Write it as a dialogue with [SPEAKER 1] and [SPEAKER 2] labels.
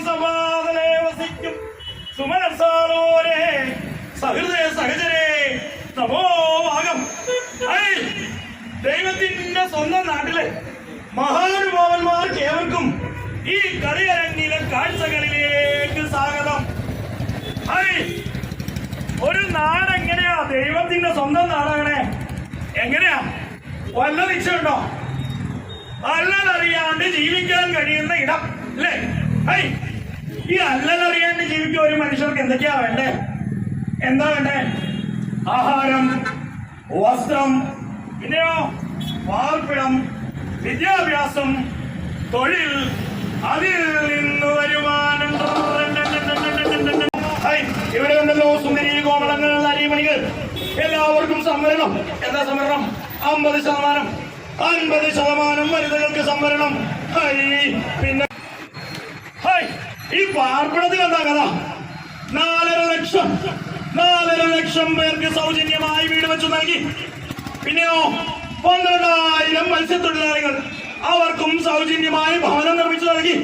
[SPEAKER 1] സമാധാനേ വസിക്കും സുമനസാരോരേ സഹൃദയ സഹചരേ നമോഭാഗം. ദൈവത്തിന്റെ സ്വന്തം നാട്ടിലെ മഹാനുഭാവന്മാർക്ക് ഏവർക്കും ഈ കളിയരങ്ങിലെ കാഴ്ചകളിലേക്ക് സ്വാഗതം. ഒരു നാടെങ്ങനെയാ ദൈവത്തിന്റെ സ്വന്തം നാടാകണേ? എങ്ങനെയാ? വല്ല നിശ്ചയുണ്ടോ? അല്ലതറിയാണ്ട് ജീവിക്കാൻ കഴിയുന്ന ഇടം അല്ലേ? ഈ അല്ലതറിയാണ്ട് ജീവിക്കാൻ ഒരു മനുഷ്യർക്ക് എന്തൊക്കെയാ വേണ്ടേ? എന്താ വേണ്ടേ? ആഹാരം, വസ്ത്രം, പിന്നെയോ പാർപ്പിടം, വിദ്യാഭ്യാസം, തൊഴിൽ, അതിൽ നിന്ന് വരുമാനം. ഇവിടെ ഉണ്ടല്ലോ സുന്ദരി കോമളങ്ങൾ, നരിമണികൾ, എല്ലാവർക്കും സംവരണം. എന്താ സംവരണം? 50%. 50% വനിതകൾക്ക് സംവരണം. പിന്നെ ഈ പാർപ്പിടത്തിൽ എന്താ കഥ? 4.5 ലക്ഷം പേർക്ക് സൗജന്യമായി വീട് വെച്ചു നൽകി. പിന്നെയോ 12,000 മത്സ്യത്തൊഴിലാളികൾ, അവർക്കും സൗജന്യമായി ഭവനം നിർമ്മിച്ചു നൽകി.